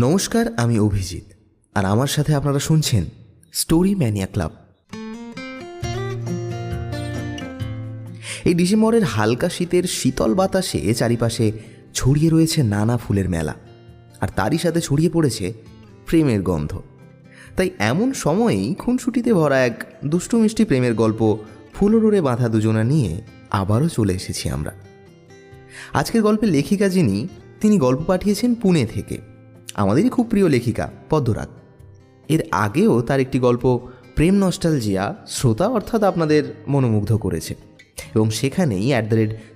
নমস্কার, আমি অভিজিৎ, আর আমার সাথে আপনারা শুনছেন স্টোরি ম্যানিয়া ক্লাব। এই ডিসেম্বরের হালকা শীতের শীতল বাতাসে চারিপাশে ছড়িয়ে রয়েছে নানা ফুলের মেলা, আর তারই সাথে ছড়িয়ে পড়েছে প্রেমের গন্ধ। তাই এমন সময়েই খুনসুটিতে ভরা এক দুষ্টু মিষ্টি প্রেমের গল্প ফুলডোরে বাঁধা দুজনা নিয়ে আবারও চলে এসেছি আমরা। আজকের গল্পের লেখিকা যিনি, তিনি গল্প পাঠিয়েছেন পুনে থেকে, আমাদেরই খুব প্রিয় লেখিকা পদ্মরাগ। এর আগেও তার একটি গল্প প্রেম নস্টালজিয়া শ্রোতা অর্থাৎ আপনাদের মনোমুগ্ধ করেছে, এবং সেখানেই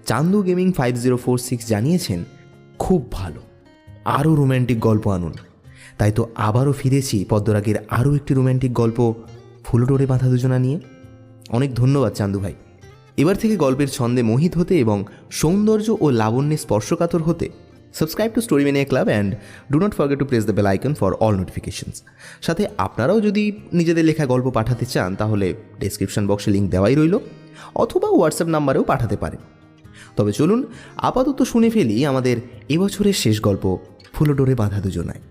@চান্দু গেমিং 5046 জানিয়েছেন খুব ভালো, আরও রোম্যান্টিক গল্প আনুন। তাই তো আবারও ফিরেছি পদ্মরাগের আরও একটি রোম্যান্টিক গল্প ফুলডোরে বাঁধা দুজনা নিয়ে। অনেক ধন্যবাদ চান্দু ভাই। এবার থেকে গল্পের ছন্দে মোহিত হতে এবং সৌন্দর্য ও লাবণ্যে স্পর্শকাতর হতে subscribe to Story Mania Club and do not forget to press the bell icon for all notifications. সাথে আপনারাও যদি নিজেদের লেখা গল্প পাঠাতে চান তাহলে ডেসক্রিপশন বক্সে লিঙ্ক দেওয়াই রইল, অথবা হোয়াটসঅ্যাপ নাম্বারেও পাঠাতে পারেন। তবে চলুন আপাতত শুনে ফেলি আমাদের এবছরের শেষ গল্প ফুলডোরে বাঁধা দুজনায়।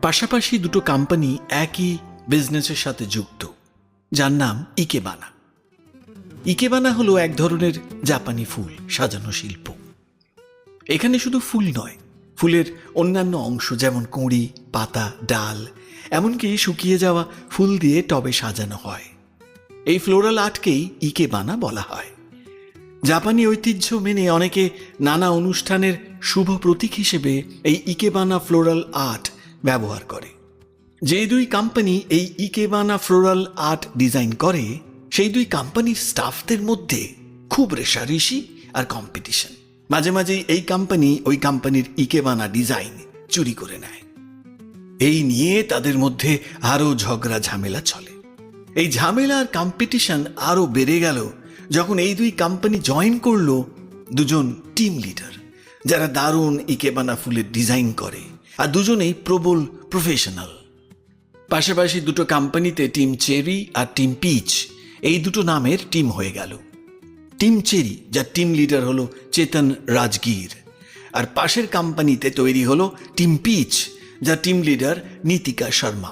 পাশাপাশি দুটো কোম্পানি একই বিজনেসের সাথে যুক্ত, যার নাম ইকেবানা। ইকেবানা হলো এক ধরনের জাপানি ফুল সাজানো শিল্প। এখানে শুধু ফুল নয়, ফুলের অন্যান্য অংশ যেমন কুঁড়ি, পাতা, ডাল, এমনকি শুকিয়ে যাওয়া ফুল দিয়ে টবে সাজানো হয়। এই ফ্লোরাল আর্টকেই ইকেবানা বলা হয়। জাপানি ঐতিহ্য মেনে অনেকে নানা অনুষ্ঠানের শুভ প্রতীক হিসেবে এই ইকেবানা ফ্লোরাল আর্ট ব্যবহার করে। যে দুই কোম্পানি এই ইকেবানা ফ্লোরাল আর্ট ডিজাইন করে, সেই দুই কোম্পানির স্টাফদের মধ্যে খুব রেষারেষি আর কম্পিটিশন। মাঝে মাঝেই এই কোম্পানি ওই কোম্পানির ইকেবানা ডিজাইন চুরি করে নেয়। এই নিয়ে তাদের মধ্যে আরও ঝগড়া ঝামেলা চলে। এই ঝামেলা আর কম্পিটিশন আরও বেড়ে গেল যখন এই দুই কোম্পানি জয়েন করলো দুজন টিম লিডার, যারা দারুণ ইকেবানা ফুলের ডিজাইন করে, আর দুজনেই প্রবল প্রফেশনাল। পাশাপাশি দুটো কোম্পানিতে টিম চেরি আর টিম পিচ, এই দুটো নামের টিম হয়ে গেল। টিম চেরি, যার টিম লিডার হলো চেতন রাজগীর, আর পাশের কোম্পানিতে তৈরি হলো টিম পিচ, যার টিম লিডার নীতিকা শর্মা।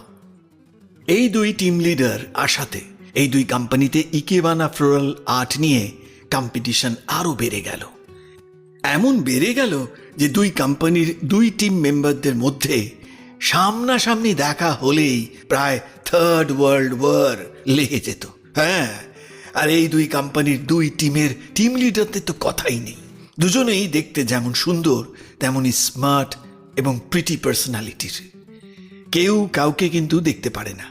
এই দুই টিম লিডার আসাতে এই দুই কোম্পানিতে ইকেবানা ফ্লোরাল আর্ট নিয়ে কম্পিটিশন আরও বেড়ে গেল। এমন বেড়ে গেল যে দুই কোম্পানির দুই টিম মেম্বারদের মধ্যে সামনাসামনি দেখা হলেই প্রায় থার্ড ওয়ার্ল্ড ওয়ার লেগে যেত। হ্যাঁ, আর এই দুই কোম্পানির দুই টিমের টিম লিডারদের তো কথাই নেই। দুজনেই দেখতে যেমন সুন্দর তেমনই স্মার্ট এবং প্রিটি পার্সোনালিটির। কেউ কাউকে কিন্তু দেখতে পারে না।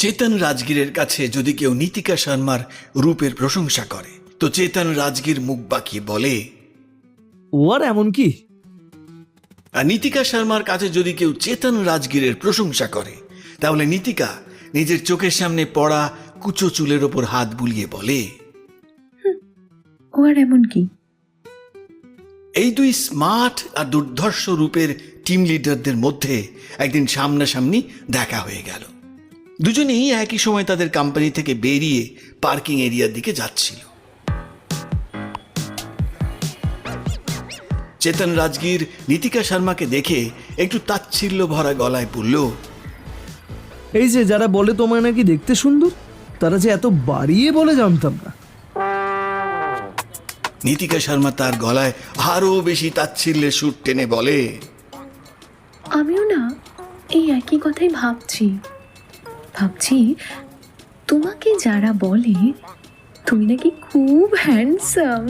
চেতন রাজগীরের কাছে যদি কেউ নীতিকা শর্মার রূপের প্রশংসা করে, তো চেতন রাজগীর মুখ বাঁকিয়ে বলে, ও আর এমন কি? আর নীতিকা শর্মার কাছে যদি কেউ চেতন রাজগীরের প্রশংসা করে, তাহলে নীতিকা নিজের চোখের সামনে পড়া কুচো চুলের ওপর হাত বুলিয়ে বলে, ও আর এমন কি? এই দুই স্মার্ট আর দুর্ধর্ষ রূপের টিম লিডারদের মধ্যে একদিন সামনাসামনি দেখা হয়ে গেল। দুজনেই একই সময় তাদের কোম্পানি থেকে বেরিয়ে পার্কিং এরিয়ার দিকে যাচ্ছিল। চেতন রাজগীর নীতিকা শর্মাকে দেখে একটু তাচ্ছিল্য ভরা গলায় বলল, এই যে যারা বলে তোমায় নাকি দেখতে সুন্দর, তারা যে এত বাড়িয়ে বলে জানতাম না। নীতিকা শর্মা তার গলায় আরো বেশি তাচ্ছিল্যের সুর টেনে বলে, আমিও না এই একই কথাই ভাবছি। তোমাকে যারা বলে তুমি নাকি খুব হ্যান্ডসাম,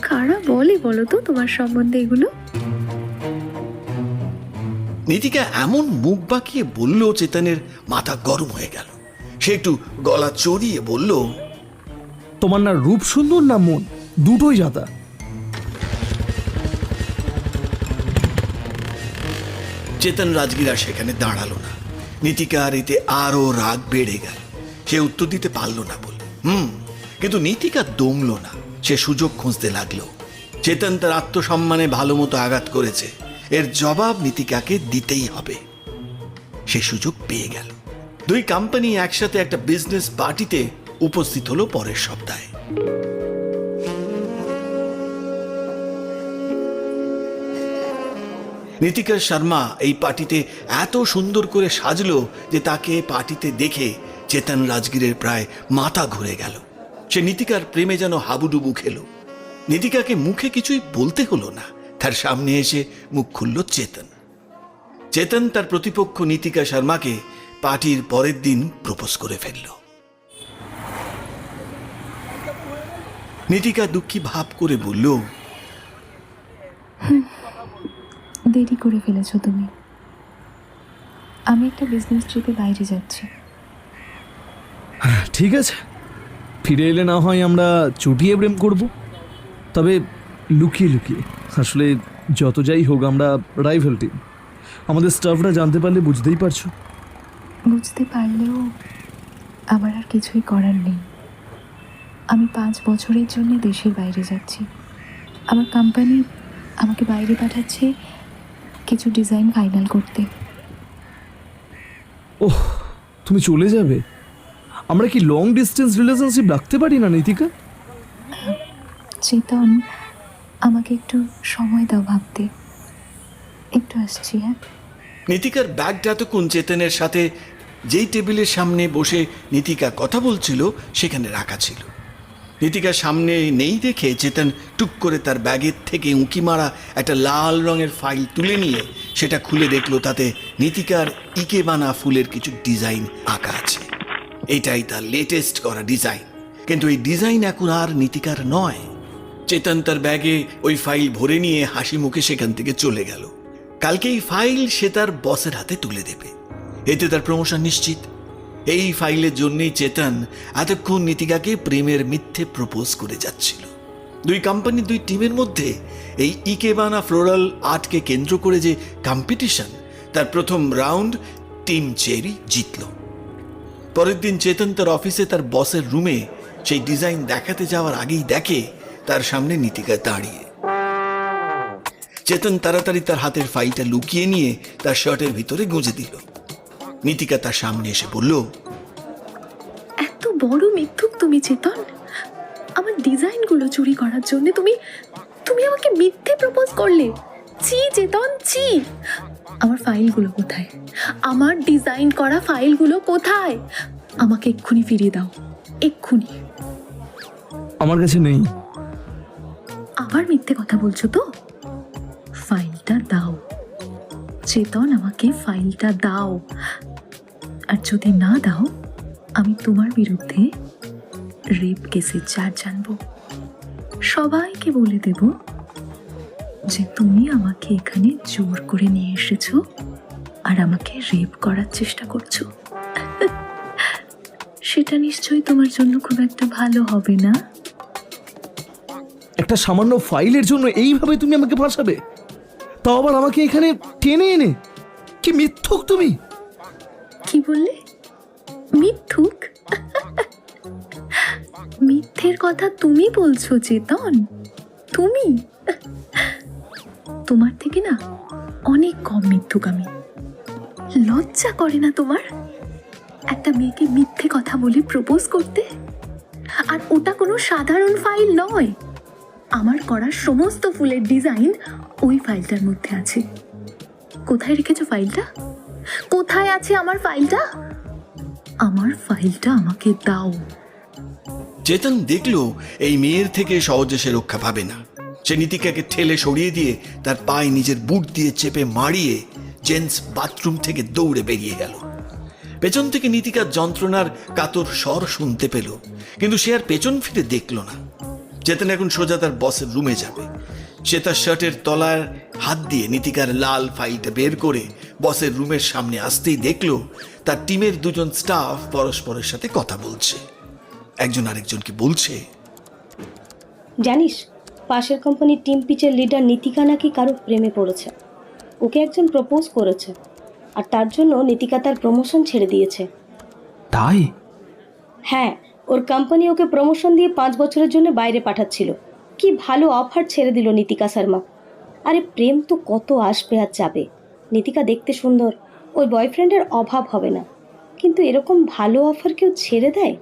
কারা বলে বলো তো তোমার সম্বন্ধে এগুলো? নীতিকা এমন মুখ বাঁকিয়ে বলল, চেতনের মাথা গরম হয়ে গেল। সে একটু গলা চড়িয়ে বলল, তোমার না রূপ সুন্দর না মন, দুটোই যাতা। চেতন রাজগীর আর সেখানে দাঁড়ালো না। নীতিকার এতে আরো রাগ বেড়ে গেল। সে উত্তর দিতে পারল না বলে। কিন্তু নীতিকা দমল না, সে সুযোগ খুঁজতে লাগলো। চেতন তার আত্মসম্মানে ভালো মতো আঘাত করেছে, এর জবাব নীতিকাকে দিতেই হবে। সে সুযোগ পেয়ে গেল। দুই কোম্পানি একসাথে একটা বিজনেস পার্টিতে উপস্থিত হলো পরের সপ্তাহে। নীতিকা শর্মা এই পার্টিতে এত সুন্দর করে সাজলো যে তাকে পার্টিতে দেখে চেতন রাজগীরের প্রায় মাথা ঘুরে গেল। সে নীতিকার প্রেমে যেন হাবুডুবু খেল। নীতিকাকে মুখে কিছুই বলতে হলো না, তার সামনে এসে মুখ খুলল চেতন। চেতন তার প্রতিপক্ষ নীতিকা শর্মাকে পার্টির পরের দিন প্রপোজ করে ফেলল। নীতিকা দুঃখী ভাব করে বলল, দেরি করে ফেলেছো তুমি। আমি একটা বিজনেস ট্রিপে বাইরে যাচ্ছি। ঠিক আছে, ফিরে এলে না হয় আমরা চুটিয়ে প্রেম করব, তবে লুকিয়ে লুকিয়ে। আসলে যত যাই হোক আমরা রাইভাল টিম, আমাদের স্টাফরা জানতে পারলে বুঝতেই পারছো। বুঝতে পারলেও আমার আর কিছুই করার নেই। আমি 5 বছরের জন্য দেশের বাইরে যাচ্ছি। আমার কোম্পানি আমাকে বাইরে পাঠাচ্ছে কিছু ডিজাইন ফাইনাল করতে। ওহ, তুমি চলে যাবে? আমরা কি লং ডিস্টেন্স রিলেশনশিপ রাখতে পারি না নীতিকা? চেতন, আমাকে একটু সময় দাও ভাবতে। একটু আসছি। হ্যাঁ, নীতিকার ব্যাগটা এতক্ষণ চেতনের সাথে যেই টেবিলের সামনে বসে নীতিকা কথা বলছিল সেখানে রাখা ছিল। নীতিকার সামনে নেই দেখে চেতন টুক করে তার ব্যাগের থেকে উঁকি মারা একটা লাল রঙের ফাইল তুলে নিয়ে সেটা খুলে দেখলো তাতে নীতিকার ইকেবানা ফুলের কিছু ডিজাইন আঁকা আছে। এটাই তার লেটেস্ট করা ডিজাইন, কিন্তু এই ডিজাইন এখন আর নীতিকার নয়। চেতন তার ব্যাগে ওই ফাইল ভরে নিয়ে হাসি মুখে সেখান থেকে চলে গেল। কালকে এই ফাইল সে তার বসের হাতে তুলে দেবে, এতে তার প্রমোশন নিশ্চিত। এই ফাইলের জন্যই চেতন এতক্ষণ নীতিকাকে প্রেমের মিথ্যে প্রপোজ করে যাচ্ছিল। দুই কোম্পানি, দুই টিমের মধ্যে এই ইকেবানা ফ্লোরাল আর্টকে কেন্দ্র করে যে কম্পিটিশন, তার প্রথম রাউন্ড টিম চেরি জিতল। পরের দিন চেতন তার অফিসে তার বসের রুমে সেই ডিজাইন দেখাতে যাওয়ার আগেই দেখে তার সামনে নীতিকা দাঁড়িয়ে। চেতন তাড়াতাড়ি তার হাতের ফাইলটা লুকিয়ে নিয়ে তার শার্টের ভিতরে গুঁজে দিল। নীতিকা তার সামনে এসে বলল, এত বড় মিথ্যুক তুমি চেতন। আমার ডিজাইনগুলো চুরি করার জন্য তুমি তুমি আমাকে মিথ্যে প্রপোজ করলে। ছি চেতন, ছি। আমার ফাইলগুলো কোথায়? আমার ডিজাইন করা ফাইলগুলো কোথায়? আমাকে এক্ষুনি ফিরিয়ে দাও, এক্ষুনি। আমার কাছে নেই। আবার মিথ্যে কথা বলছো তো? ফাইলটা দাও চেতন, আমাকে ফাইলটা দাও। আর যদি না দাও, আমি তোমার বিরুদ্ধে রেপ কেসের চার্জ জানবো। সবাইকে বলে দেব যে তুমি আমাকে এখানে জোর করে নিয়ে এসেছো আর আমাকে রেপ করার চেষ্টা করছো। সেটা নিশ্চয়ই তোমার জন্য খুব একটা ভালো হবে না। একটা সামান্য ফাইলের জন্য এইভাবে তুমি আমাকে ফাঁসাবে? তাও আবার আমাকে এখানে টেনে এনে? কি মিথ্যুক তুমি! কি বললে? মিথ্যুক? মিথ্যের কথা তুমি বলছো চেতন? তুমি? তোমার থেকে না অনেক কম মিথ্যুক আমি। লজ্জা করে না তোমার একটা মেয়েকে মিথ্যে কথা বলে প্রপোজ করতে? আর ওটা কোনো সাধারণ ফাইল নয়। আমার করা সমস্ত ফুলের ডিজাইন ওই ফাইলটার মধ্যে আছে। কোথায় রেখেছো ফাইলটা? কোথায় আছে আমার ফাইলটা? আমার ফাইলটা আমাকে দাও। চেতন দেখলো এই মেয়ের থেকে সহজে সে রক্ষা পাবে না। সে নীতিকাকে ঠেলে সরিয়ে দিয়ে তার পায়ে নিজের বুট দিয়ে চেপে মারিয়ে জেন্টস বাথরুম থেকে দৌড়ে বেরিয়ে গেল। পেছন থেকে নীতিকার যন্ত্রণার কাতর স্বর শুনতে পেল, কিন্তু সে আর পেছন ফিরে দেখল না। চেতন এখন সোজা তার বসের রুমে যাবে। সে তার শার্টের তলার হাত দিয়ে নীতিকার লাল ফাইলটা বের করে বসের রুমের সামনে আসতেই দেখল তার টিমের দুজন স্টাফ পরস্পরের সাথে কথা বলছে। একজন আরেকজনকে বলছে, জানিস, পাশের কোম্পানির টিম পিচের লিডার নীতিকা নাকি কারো প্রেমে পড়েছে। ওকে একজন প্রপোজ করেছে, আর তার জন্য নীতিকা তার প্রমোশন ছেড়ে দিয়েছে। তাই? হ্যাঁ, ওর কোম্পানি ওকে প্রমোশন দিয়ে 5 বছরের জন্য বাইরে পাঠাচ্ছিল। কি ভালো অফার ছেড়ে দিল নীতিকা শর্মা। আরে প্রেম তো কত আসবে আর যাবে। নীতিকা দেখতে সুন্দর, ওই বয়ফ্রেন্ডের অভাব হবে না। কিন্তু এরকম ভালো অফার কেউ ছেড়ে দেয়?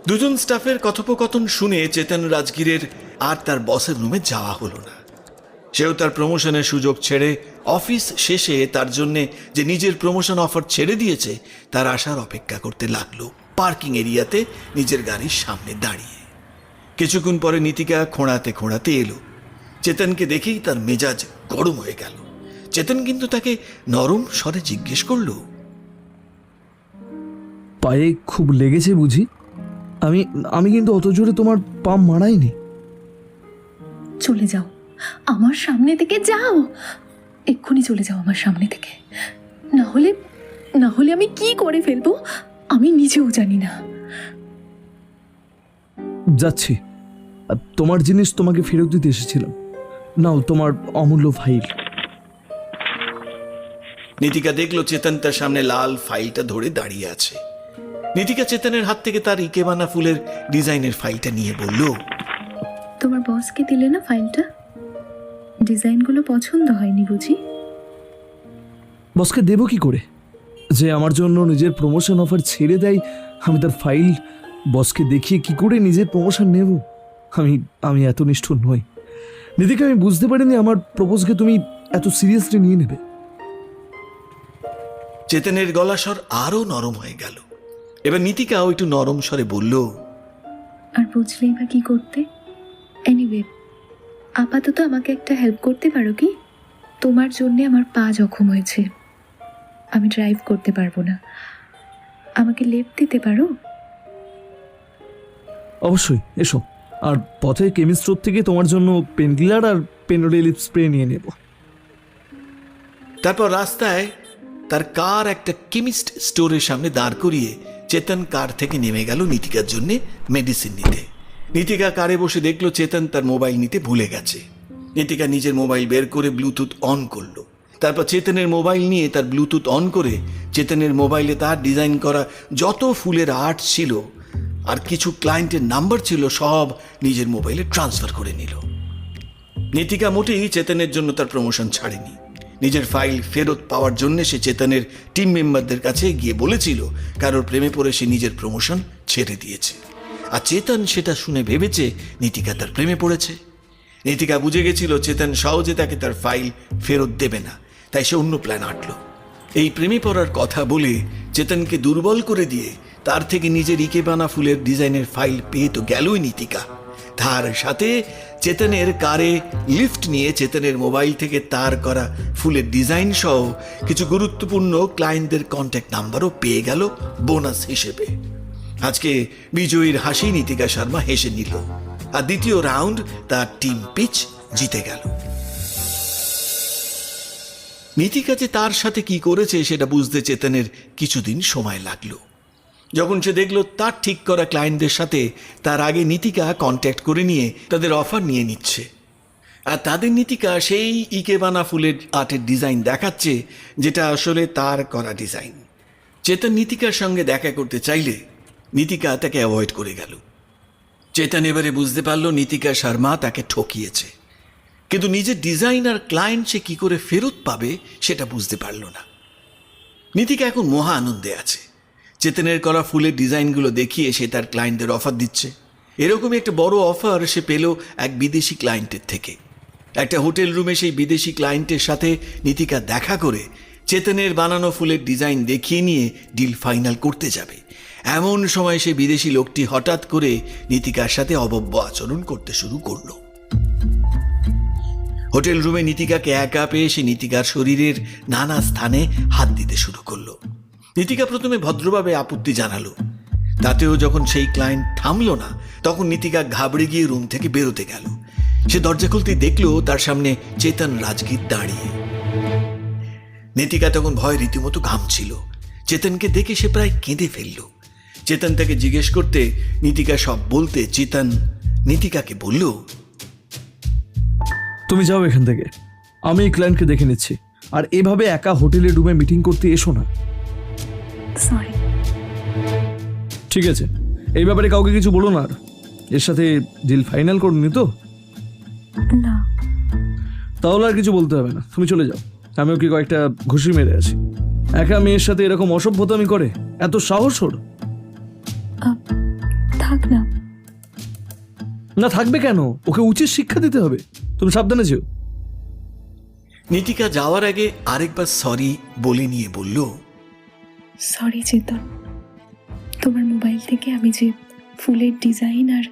দুজন স্টাফের কথোপকথন শুনে চেতন রাজগীরের আর তার বসের রুমে যাওয়া হলো না। সেও তার প্রমোশনের সুযোগ ছেড়ে অফিস শেষে তার জন্যে যে নিজের প্রমোশন অফার ছেড়ে দিয়েছে তার আসার অপেক্ষা করতে লাগলো পার্কিং এরিয়াতে নিজের গাড়ির সামনে দাঁড়িয়ে। কিছুক্ষণ পরে নীতিকা খোঁড়াতে খোঁড়াতে এলো। চেতনকে দেখেই তার মেজাজ গরম হয়ে গেল। চেতন কিন্তু তাকে নরম স্বরে জিজ্ঞেস করলো, পায়ে খুব লেগেছে বুঝি? আমি আমি কিন্তু অত জোরে তোমার পা মারাইনি। চলে যাও আমার সামনে থেকে, যাও এক্ষুনি চলে যাও আমার সামনে থেকে, না হলে আমি কি করে ফেলবো আমি নিজেও জানি না। যাচ্ছি। আর তোমার জিনিস তোমাকে ফেরত দিতে এসেছিলাম। নাও তোমার অমূল্য ফাইল। নীতিকা দেখলো চেতন তার সামনে লাল ফাইলটা ধরে দাঁড়িয়ে আছে। নীতিকা চেতনের হাত থেকে তার ইকেবানা ফুলের ডিজাইনের ফাইলটা নিয়ে বলল, তোমার বসকে দিলে না ফাইলটা? ডিজাইনগুলো পছন্দ হয়নি বুঝি? বসকে দেবো কি করে? যে আমার জন্য নিজের প্রমোশন অফার ছেড়ে দেয়, আমি তার ফাইল বসকে দেখিয়ে কি করে নিজের প্রমোশন নেব? আমি এত নিষ্ঠুর নই নীতিকা। আমি বুঝতে পারিনি আমার প্রপোজকে তুমি এত সিরিয়াসলি নিয়ে নেবে। চেতনের গলা স্বর আরো নরম হয়ে গেল। এবার নীতিকাও একটু নরম স্বরে বলল, আর বুঝলেই বা কি করতে? এনিওয়ে, আপাতত আমাকে একটা হেল্প করতে পারো কি? তোমার জন্যে আমার পা জখম হয়েছে, আমি ড্রাইভ করতে পারবো না, আমাকে লিফট দিতে পারো? অবশ্যই, এসো। আর পথে কেমিস্ট স্টোর থেকে তোমার জন্য পেনকিলার আর পেনোরিলিপ স্প্রে নিয়ে নেব। তারপর রাস্তায় তার কার একটা কেমিস্ট স্টোরের সামনে দাঁড় করিয়ে চেতন কার থেকে নেমে গেল নীতিকার জন্য মেডিসিন নিতে। নীতিকা কারে বসে দেখলো চেতন তার মোবাইল নিতে ভুলে গেছে। নীতিকা নিজের মোবাইল বের করে ব্লুটুথ অন করলো। তারপর চেতনের মোবাইল নিয়ে তার ব্লুটুথ অন করে চেতনের মোবাইলে তার ডিজাইন করা যত ফুলের আর্ট ছিল আর কিছু ক্লায়েন্টের নাম্বার ছিল সব নিজের মোবাইলে ট্রান্সফার করে নিল। নীতিকা মোটেই চেতনের জন্য তার প্রমোশন ছাড়েনি। নিজের ফাইল ফেরত পাওয়ার জন্য সে চেতনের টিম মেম্বারদের কাছে গিয়ে বলেছিল কারোর প্রেমে পড়ে সে নিজের প্রমোশন ছেড়ে দিয়েছে। আর চেতন সেটা শুনে ভেবেছে নীতিকা তার প্রেমে পড়েছে। নীতিকা বুঝে গেছিল চেতন সহজে তাকে তার ফাইল ফেরত দেবে না, তাই সে অন্য প্ল্যান আঁটল। এই প্রেমে পড়ার কথা বলে চেতনকে দুর্বল করে দিয়ে তার থেকে নিজের ইকেবানা ফুলের ডিজাইনের ফাইল পেয়ে তো গেলই নীতিকা, তার সাথে চেতনের কারে লিফট নিয়ে চেতনের মোবাইল থেকে তার করা ফুলের ডিজাইন সহ কিছু গুরুত্বপূর্ণ ক্লায়েন্টদের কন্ট্যাক্ট নাম্বারও পেয়ে গেল বোনাস হিসেবে। আজকে বিজয়ীর হাসি নীতিকা শর্মা হেসে নিল, আর দ্বিতীয় রাউন্ড তার টিম পিচ জিতে গেল। নীতিকা যে তার সাথে কি করেছে সেটা বুঝতে চেতনের কিছুদিন সময় লাগলো। যখন সে দেখলো তার ঠিক করা ক্লায়েন্টদের সাথে তার আগে নীতিকা কন্ট্যাক্ট করে নিয়ে তাদের অফার নিয়ে নিচ্ছে, আর তাদের নীতিকা সেই ইকেবানা ফুলের আর্টের ডিজাইন দেখাচ্ছে যেটা আসলে তার করা ডিজাইন। চেতন নীতিকার সঙ্গে দেখা করতে চাইলে নীতিকা তাকে অ্যাভয়েড করে গেল। চেতন এবারে বুঝতে পারল নীতিকা শর্মা তাকে ঠকিয়েছে, কিন্তু নিজের ডিজাইন আর ক্লায়েন্ট সে কি করে ফেরত পাবে সেটা বুঝতে পারল না। নীতিকা এখন মহা আনন্দে আছে। চেতনের করা ফুলের ডিজাইনগুলো দেখিয়ে সে তার ক্লায়েন্টদের অফার দিচ্ছে। এরকমই একটা বড় অফার সে পেল এক বিদেশি ক্লায়েন্টের থেকে। একটা হোটেল রুমে সেই বিদেশি ক্লায়েন্টের সাথে নীতিকা দেখা করে চেতনের বানানো ফুলের ডিজাইন দেখিয়ে নিয়ে ডিল ফাইনাল করতে যাবে। এমন সময় সে বিদেশি লোকটি হঠাৎ করে নীতিকার সাথে অভব্য আচরণ করতে শুরু করলো। হোটেল রুমে নীতিকাকে একা পেয়ে সে নীতিকার শরীরের নানা স্থানে হাত দিতে শুরু করলো। নীতিকা প্রথমে ভদ্রভাবে আপত্তি জানালো, তাতেও যখন সেই ক্লায়েন্ট থামলো না তখন নীতিকা ঘাবড়ে গিয়ে রুম থেকে বেরোতে গেল। সে দরজা খুলতেই দেখলো তার সামনে চেতন রাজগীর দাঁড়িয়ে। নীতিকা তখন ভয় রীতিমতো ঘামছিল। চেতনকে দেখে সে প্রায় কেঁদে ফেলল। চেতন তাকে জিজ্ঞেস করতে নীতিকা সব বলতে চেতন নীতিকাকে বলল, তুমি যাও এখান থেকে, আমি এই ক্লায়েন্টকে দেখে নিচ্ছি। আর এভাবে একা হোটেলের রুমে মিটিং করতে এসো না। সরি। ঠিক আছে, এই ব্যাপারে কাউকে কিছু বলো না। আর এর সাথে ডিল ফাইনাল করনি তো? না। তাহলে আর কিছু বলতে হবে না, তুমি চলে যাও। আমি ওকে কয়েকটা ঘুষি মেরে আছি। একা মেয়ের সাথে এরকম অসভ্যতামি করে? এত সাহস ওর? থাক না। না থাকবে কেন? ওকে উচিত শিক্ষা দিতে হবে। তুমি সাবধানে যেও। নীতিকা যাওয়ার আগে আরেকবার সরি বলে নিয়ে বলল, সরি চেতন, তোমার মোবাইল থেকে আমি যে ফুলের ডিজাইন আর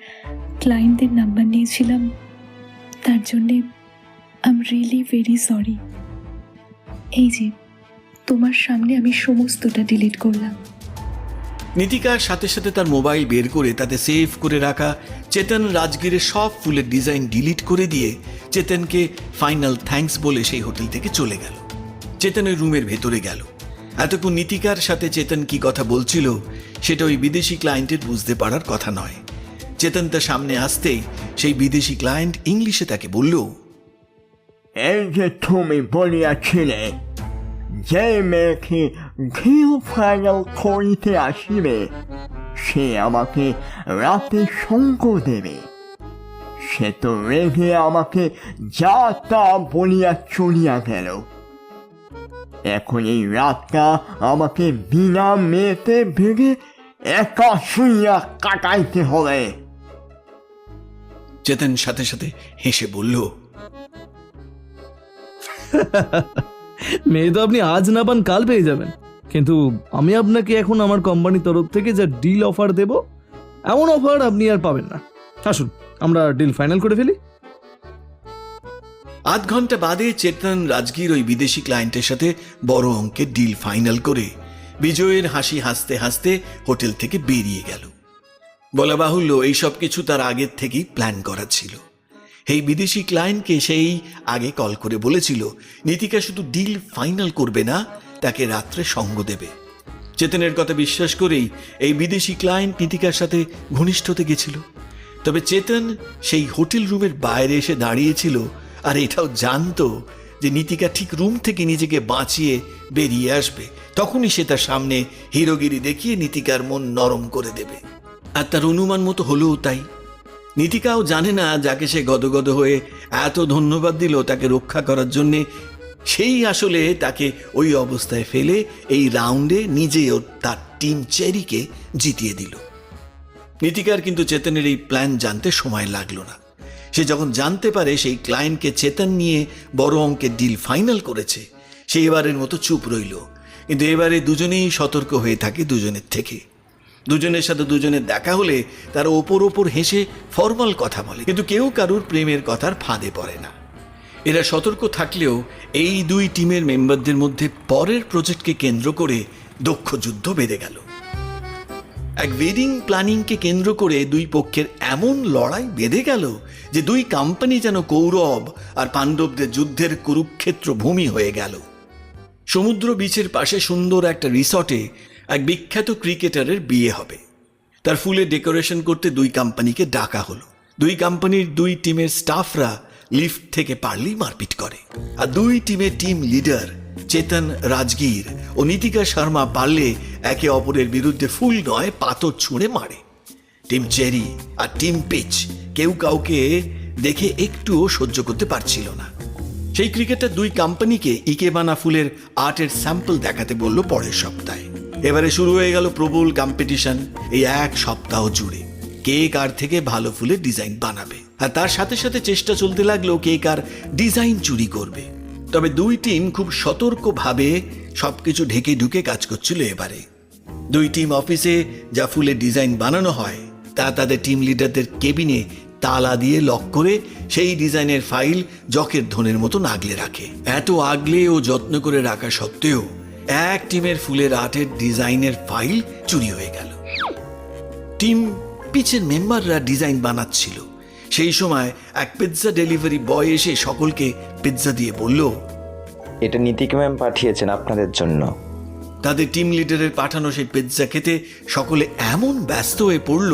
ক্লায়েন্টদের নাম্বার নিয়েছিলাম তার জন্যে I am really very sorry. এই যে তোমার সামনে আমি সমস্তটা ডিলিট করলাম। নীতিকার সাথে সাথে তার মোবাইল বের করে তাতে সেভ করে রাখা চেতন রাজগীরের সব ফুলের ডিজাইন ডিলিট করে দিয়ে চেতনকে ফাইনাল থ্যাঙ্কস বলে সেই হোটেল থেকে চলে গেল। চেতন ওই রুমের ভেতরে গেল। এতক্ষণ নীতিকার সাথে চেতন কি কথা বলছিল সেটা ওই বিদেশি ক্লায়েন্টের বুঝতে পারার কথা নয়। চেতন তার সামনে আসতেই সেই বিদেশি ক্লায়েন্ট ইংলিশে তাকে বলল, এই যে তুমি বলিয়াছিলে যে মেয়েকে ডিল ফাইনাল করিতে আসিবে সে আমাকে রাতে সঙ্গ দেবে, সে তো রেগে আমাকে যা তা বলিয়া চলিয়া গেল। এখন এই রাতটা আমাকে বিনা মেয়েতে ভেঙে একা শুইয়া কাটাইতে হবে। চেতন সাথে সাথে হেসে বলল, মেয়ে তো আপনি আজ না পান কাল পেয়ে যাবেন, কিন্তু আমি আপনাকে এখন আমার কোম্পানির তরফ থেকে যা ডিল অফার দেব এমন অফার আপনি আর পাবেন না। আসুন আমরা ডিল ফাইনাল করে ফেলি। আধ ঘন্টা বাদে চেতন রাজগীর ওই বিদেশি ক্লায়েন্টের সাথে বড় অঙ্কের ডিল ফাইনাল করে বিজয়ের হাসি হাসতে হাসতে হোটেল থেকে বেরিয়ে গেল। বলা বাহুল্য এইসব কিছু তার আগের থেকেই প্ল্যান করা ছিল। এই বিদেশি ক্লায়েন্টকে সেই আগে কল করে বলেছিল নীতিকা শুধু ডিল ফাইনাল করবে না, তাকে রাত্রে সঙ্গ দেবে। চেতনের কথা বিশ্বাস করেই এই বিদেশি ক্লায়েন্ট নীতিকার সাথে ঘনিষ্ঠ হতে গেছিল। তবে চেতন সেই হোটেল রুমের বাইরে এসে দাঁড়িয়েছিল আর এটাও জানতো যে নীতিকা ঠিক রুম থেকে নিজেকে বাঁচিয়ে বেরিয়ে আসবে। তখনই সে তার সামনে হিরোগিরি দেখিয়ে নীতিকার মন নরম করে দেবে। আর তার অনুমান মতো হলেও তাই। নীতিকাও জানে না যাকে সে গদগদ হয়ে এত ধন্যবাদ দিল তাকে রক্ষা করার জন্যে, সেই আসলে তাকে ওই অবস্থায় ফেলে এই রাউন্ডে নিজে ও তার টিম চেরিকে জিতিয়ে দিল। নীতিকার কিন্তু চেতনের এই প্ল্যান জানতে সময় লাগলো না। সে যখন জানতে পারে সেই ক্লায়েন্টকে চেতন নিয়ে বড় অঙ্কের ডিল ফাইনাল করেছে, সে এবারের মতো চুপ রইল। কিন্তু এবারে দুজনেই সতর্ক হয়ে থাকে দুজনের থেকে। দুজনের সাথে দুজনের দেখা হলে তারা ওপর হেসে ফর্মাল কথা বলে, কিন্তু কেউ কারুর প্রেমের কথার ফাঁদে পড়ে না। এরা সতর্ক থাকলেও এই দুই টিমের মেম্বারদের মধ্যে পরের প্রজেক্টকে কেন্দ্র করে দক্ষ যুদ্ধ বেঁধে গেল। এক ওয়েডিং প্ল্যানিংকে কেন্দ্র করে দুই পক্ষের এমন লড়াই বেঁধে গেল যে দুই কোম্পানি যেন কৌরব আর পাণ্ডবদের যুদ্ধের কুরুক্ষেত্র ভূমি হয়ে গেল। সমুদ্র বিচের পাশে সুন্দর একটা রিসর্টে এক বিখ্যাত ক্রিকেটারের বিয়ে হবে। তার ফুলে ডেকোরেশন করতে দুই কোম্পানিকে ডাকা হলো। দুই কোম্পানির দুই টিমের স্টাফরা লিফট থেকে পারলেই মারপিট করে, আর দুই টিমের টিম লিডার চেতন রাজগীর ও নীতিকা শর্মা পারলে একে অপরের বিরুদ্ধে ফুল নয় পাথর ছুঁড়ে মারে। টিম চেরি আর টিম পিচ কেউ কাউকে দেখে একটুও সহ্য করতে পারছিল না। সেই ক্রিকেটার দুই কোম্পানিকে ইকেবানা ফুলের আর্টের স্যাম্পল দেখাতে বলল পরের সপ্তাহে। এবারে শুরু হয়ে গেল প্রবল কম্পিটিশন। এই এক সপ্তাহ জুড়ে কে কার থেকে ভালো ফুলের ডিজাইন বানাবে, আর তার সাথে সাথে চেষ্টা চলতে লাগলো কে কার ডিজাইন চুরি করবে। তবে দুই টিম খুব সতর্কভাবে সবকিছু ঢেকে ঢুকে কাজ করছিল। এবারে দুই টিম অফিসে যা ফুলের ডিজাইন বানানো হয় তা তাদের টিম লিডারদের কেবিনে তালা দিয়ে লক করে সেই ডিজাইনের ফাইল জকের ধনের মতো আগলে রাখে। এত আগলে ও যত্ন করে রাখা সত্ত্বেও এক টিমের ফুলের আর্টের ডিজাইনের ফাইল চুরি হয়ে গেল। টিম পিচের মেম্বাররা ডিজাইন বানাচ্ছিল, সেই সময় এক পিৎজা ডেলিভারি বয় এসে সকলকে পিৎজা দিয়ে বলল, এটা নীতিকা ম্যাম পাঠিয়েছেন আপনাদের জন্য। তাদের টিম লিডারের পাঠানো সেই পিৎজা খেতে সকলে এমন ব্যস্ত হয়ে পড়ল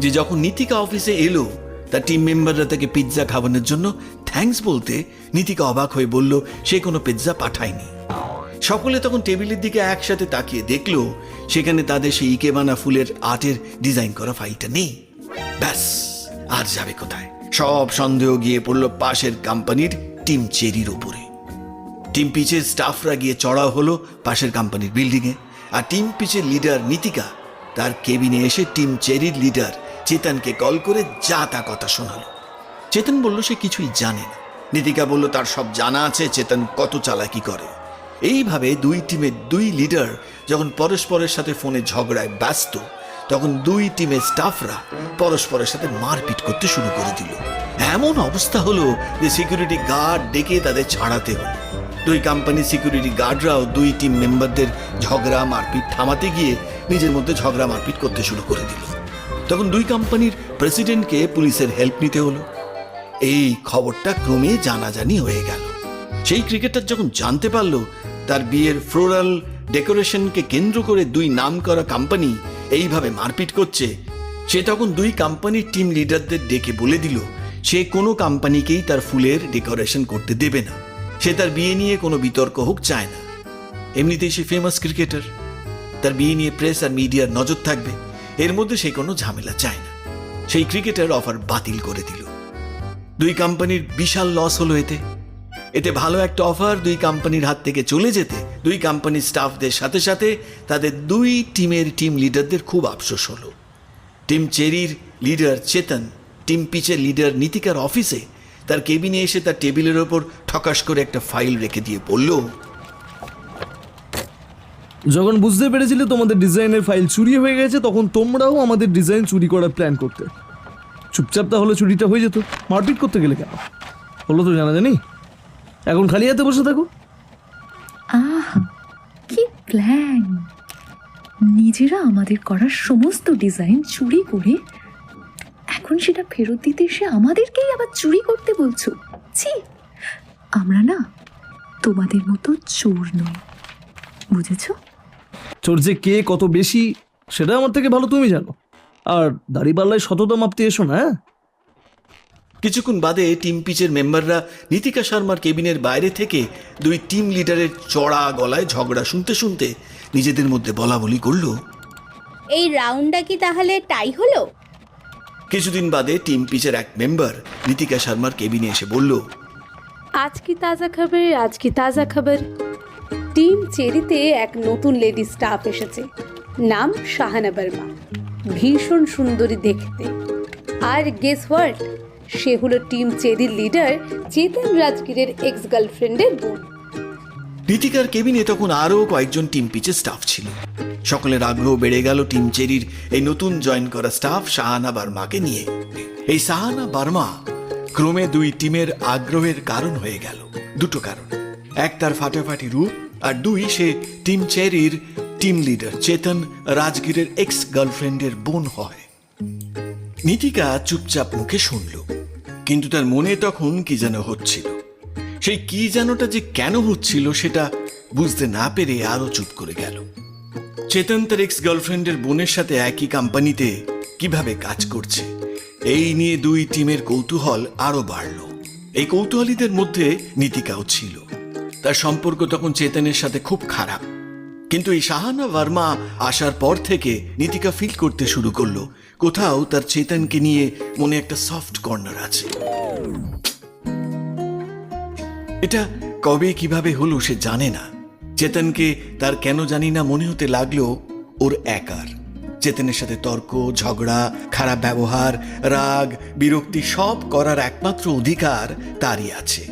যে যখন নীতিকা অফিসে এলো তার টিম মেম্বাররা তাকে পিৎজা খাওয়ানোর জন্য থ্যাঙ্কস বলতে নীতিকা অবাক হয়ে বলল সে কোনো পিৎজা পাঠায়নি। সকলে তখন টেবিলের দিকে একসাথে তাকিয়ে দেখলো সেখানে তাদের সেই ইকেবানা ফুলের আর্টের ডিজাইন করা ফাইলটা নেই। ব্যাস, আর যাবে কোথায়? সব সন্দেহ গিয়ে পড়ল পাশের কোম্পানির টিম চেরির উপরে। টিম পিচের স্টাফরা গিয়ে চড়াও হলো পাশের কোম্পানির বিল্ডিংয়ে, আর টিম পিচের লিডার নীতিকা তার কেবিনে এসে টিম চেরির লিডার চেতনকে কল করে যা তা কথা শোনালো। চেতন বলল সে কিছুই জানে না। নীতিকা বলল তার সব জানা আছে, চেতন কত চালাকি করে। এইভাবে দুই টিমের দুই লিডার যখন পরস্পরের সাথে ফোনে ঝগড়ায় ব্যস্ত, তখন দুই টিমের স্টাফরা পরস্পরের সাথে মারপিট করতে শুরু করে দিল। এমন অবস্থা হলো যে সিকিউরিটি গার্ড ডেকে তাদের ছাড়াতে হলো। দুই কোম্পানির সিকিউরিটি গার্ডরাও দুই টিম মেম্বারদের ঝগড়া মারপিট থামাতে গিয়ে নিজের মধ্যে ঝগড়া মারপিট করতে শুরু করে দিল। তখন দুই কোম্পানির প্রেসিডেন্টকে পুলিশের হেল্প নিতে হলো। এই খবরটা ক্রমে জানাজানি হয়ে গেল। সেই ক্রিকেটার যখন জানতে পারল তার বিয়ের ফ্লোরাল ডেকোরেশনকে কেন্দ্র করে দুই নামকরা কোম্পানি এইভাবে মারপিট করছে, সে তখন দুই কোম্পানির টিম লিডারদের ডেকে বলে দিল সে কোনো কোম্পানিকেই তার ফুলের ডেকোরেশন করতে দেবে না। সে তার বিয়ে নিয়ে কোনো বিতর্ক হোক চায় না। এমনিতেই সে ফেমাস ক্রিকেটার, তার বিয়ে নিয়ে প্রেস আর মিডিয়ার নজর থাকবে, এর মধ্যে সে কোনো ঝামেলা চায় না। সেই ক্রিকেটার অফার বাতিল করে দিল। দুই কোম্পানির বিশাল লস হলো এতে। এতে ভালো একটা অফার দুই কোম্পানির হাত থেকে চলে যেতে দুই কোম্পানির স্টাফদের সাথে সাথে তাদের দুই টিমের টিম লিডারদের খুব আফসোস হলো। টিম চেরির লিডার চেতন টিম পিচের লিডার নীতিকার অফিসে তার কেবিনে এসে তার টেবিলের ওপর ঠকাস করে একটা ফাইল রেখে দিয়ে বলল, যখন বুঝতে পেরেছিলে তোমাদের ডিজাইনের ফাইল চুরি হয়ে গেছে, তখন তোমরাও আমাদের ডিজাইন চুরি করার প্ল্যান করতে। চুপচাপ তাহলে চুরিটা হয়ে যেত, মারপিট করতে গেলে কেন? হলো তো জানা জানি, এখন খালি হাতে বসে থাকো। আহা, কি প্ল্যান! নিজেরা আমাদের করার সমস্ত ডিজাইন চুরি করে এখন সেটা ফেরত দিতে এসে আমাদেরকেই আবার চুরি করতে বলছো। ছি, আমরা না তোমাদের মতো চোর নই, বুঝেছো? চোর যে কে কত বেশি সেটা আমার থেকে ভালো তুমি জানো। আর দাড়িপাল্লায় সততা মাপতে এসো না। কিছুক্ষণ বাদে টিম পিচের মেম্বাররা নীতিকা শর্মার কেবিনের বাইরে থেকে দুই টিম লিডারের চড়া গলায় ঝগড়া শুনতে শুনতে নিজেদের মধ্যে বলা বলি করল। এই রাউন্ডটা কি তাহলে টাই হলো? কিছুদিন বাদে টিম পিচের এক মেম্বার নীতিকা শর্মার কেবিনে এসে বলল, आज की ताज़ा खबर টিম চেরিতে এক নতুন লেডি স্টাফ এসেছে, নাম শাহানা বর্মা। ভীষণ সুন্দরী দেখতে। আর গেস হোয়াট, সে হলো টিম চেরির লিডার চেতন রাজগীরের এক্স গার্লফ্রেন্ডের বোন। নীতিকার কেবিনে তখন আরও কয়েকজন টিম পিচের স্টাফ ছিল। সকলের আগ্রহ বেড়ে গেল টিম চেরির এই নতুন জয়েন করা স্টাফ শাহানা বার্মাকে নিয়ে। এই শাহানা বার্মা ক্রমে দুই টিমের আগ্রহের কারণ হয়ে গেল। দুটো কারণ, এক তার ফাটাফাটি রূপ, আর দুই সে টিম চেরির টিম লিডার চেতন রাজগীরের এক্স গার্লফ্রেন্ডের বোন হয়। নীতিকা চুপচাপ মুখে শুনল, কিন্তু তার মনে তখন কি যেন হচ্ছিল। সেই কি যেনটা যে কেন হচ্ছিল সেটা বুঝতে না পেরে আরো চুপ করে গেল। চেতন তার এক্স গার্লফ্রেন্ডের বোনের সাথে একই কোম্পানিতে কিভাবে কাজ করছে, এই নিয়ে দুই টিমের কৌতূহল আরো বাড়ল। এই কৌতূহলীদের মধ্যে নীতিকাও ছিল। তার সম্পর্ক তখন চেতনের সাথে খুব খারাপ, কিন্তু এই শাহানা ভার্মা আসার পর থেকে নীতিকা ফিল করতে শুরু করলো কোথাও তার চেতনকে নিয়ে মনে একটা সফট কর্নার আছে। এটা কবে কিভাবে হলো সে জানে না। চেতনকে তার কেন জানি না মনে হতে লাগলো ওর একার। চেতনের সাথে তর্ক, ঝগড়া, খারাপ ব্যবহার, রাগ, বিরক্তি সব করার একমাত্র অধিকার তারই আছে।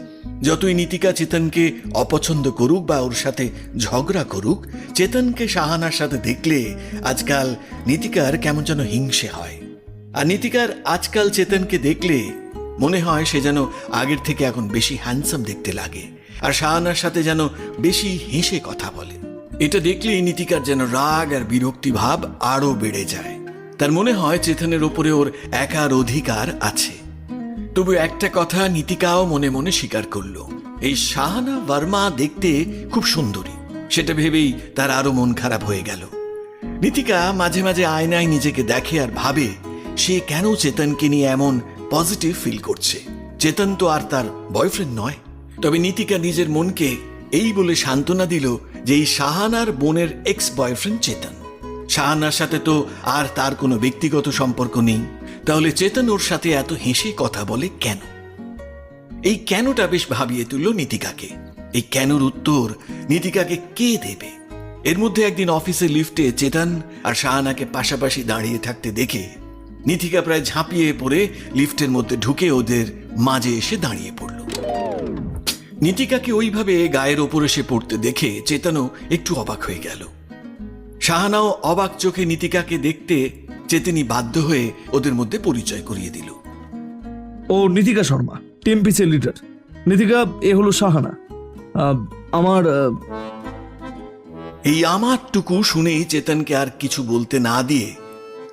যতই নীতিকা চেতনকে অপছন্দ করুক বা ওর সাথে ঝগড়া করুক, চেতনকে শাহানার সাথে দেখলে আজকাল নীতিকার কেমন যেন হিংসে হয়। আর নীতিকার আজকাল চেতনকে দেখলে মনে হয় সে যেন আগের থেকে এখন বেশি হ্যান্ডসাম দেখতে লাগে, আর শাহানার সাথে যেন বেশি হেসে কথা বলে। এটা দেখলেই নীতিকার যেন রাগ আর বিরক্তি ভাব আরো বেড়ে যায়। তার মনে হয় চেতনের ওপরে ওর একার অধিকার আছে। তবু একটা কথা নীতিকাও মনে মনে স্বীকার করলো, এই শাহানা ভার্মা দেখতে খুব সুন্দরী। সেটা ভেবেই তার আরো মন খারাপ হয়ে গেল। নীতিকা মাঝে মাঝে আয়নায় নিজেকে দেখে আর ভাবে সে কেন চেতনকে নিয়ে এমন পজিটিভ ফিল করছে। চেতন তো আর তার বয়ফ্রেন্ড নয়। তবে নীতিকা নিজের মনকে এই বলে সান্ত্বনা দিল যে এই শাহানার বোনের এক্স বয়ফ্রেন্ড চেতন। শাহানার সাথে তো আর তার কোনো ব্যক্তিগত সম্পর্ক নেই, তাহলে চেতন ওর সাথে এত হেসে কথা বলে কেন? এই কেনটা বেশ ভাবিয়ে তুলল নীতিকাকে। এই কেনর উত্তর নীতিকাকে কে দেবে? এর মধ্যে একদিন অফিসের লিফটে চেতন আর শাহানাকে পাশাপাশি দাঁড়িয়ে থাকতে দেখে নীতিকা প্রায় ঝাঁপিয়ে পড়ে লিফটের মধ্যে ঢুকে ওদের মাঝে এসে দাঁড়িয়ে পড়ল। নীতিকাকে ওইভাবে গায়ের ওপর এসে পড়তে দেখে চেতনও একটু অবাক হয়ে গেল। শাহানাও অবাক চোখে নীতিকাকে দেখতে চেতনই বাধ্য হয়ে ওদের মধ্যে পরিচয় করিয়ে দিল। ও নীতিকা শর্মা, টিম পিচের লিডার। নীতিকা, এ হলো শাহানা, আমার এই আমারটুকু শুনেই চেতনকে আর কিছু বলতে না দিয়ে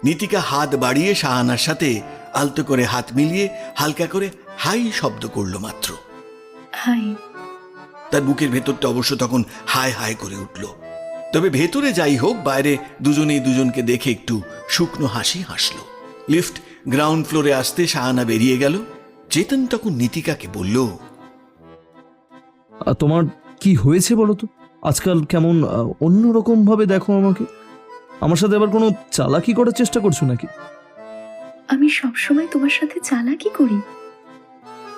নীতিকা হাত বাড়িয়ে শাহানার সাথে আলতো করে হাত মিলিয়ে হালকা করে হাই শব্দ করলো মাত্র। হাই। তার বুকের ভেতরটা অবশ্য তখন হাই হাই করে উঠল। তবে ভেতরে যাই হোক, বাইরে দুজনেই দুজনকে দেখে একটু শুকনো হাসি হাসল। লিফট গ্রাউন্ড ফ্লোরে আসতে শাহানা বেরিয়ে গেল। চেতন তখন নীতিকাকে বলল, তোমার কি হয়েছে বলো তো? আজকাল কেমন অন্যরকম ভাবে দেখো আমাকে। আমার সাথে আবার কোনো চালাকি করার চেষ্টা করছো নাকি? আমি সবসময় তোমার সাথে চালাকি করি?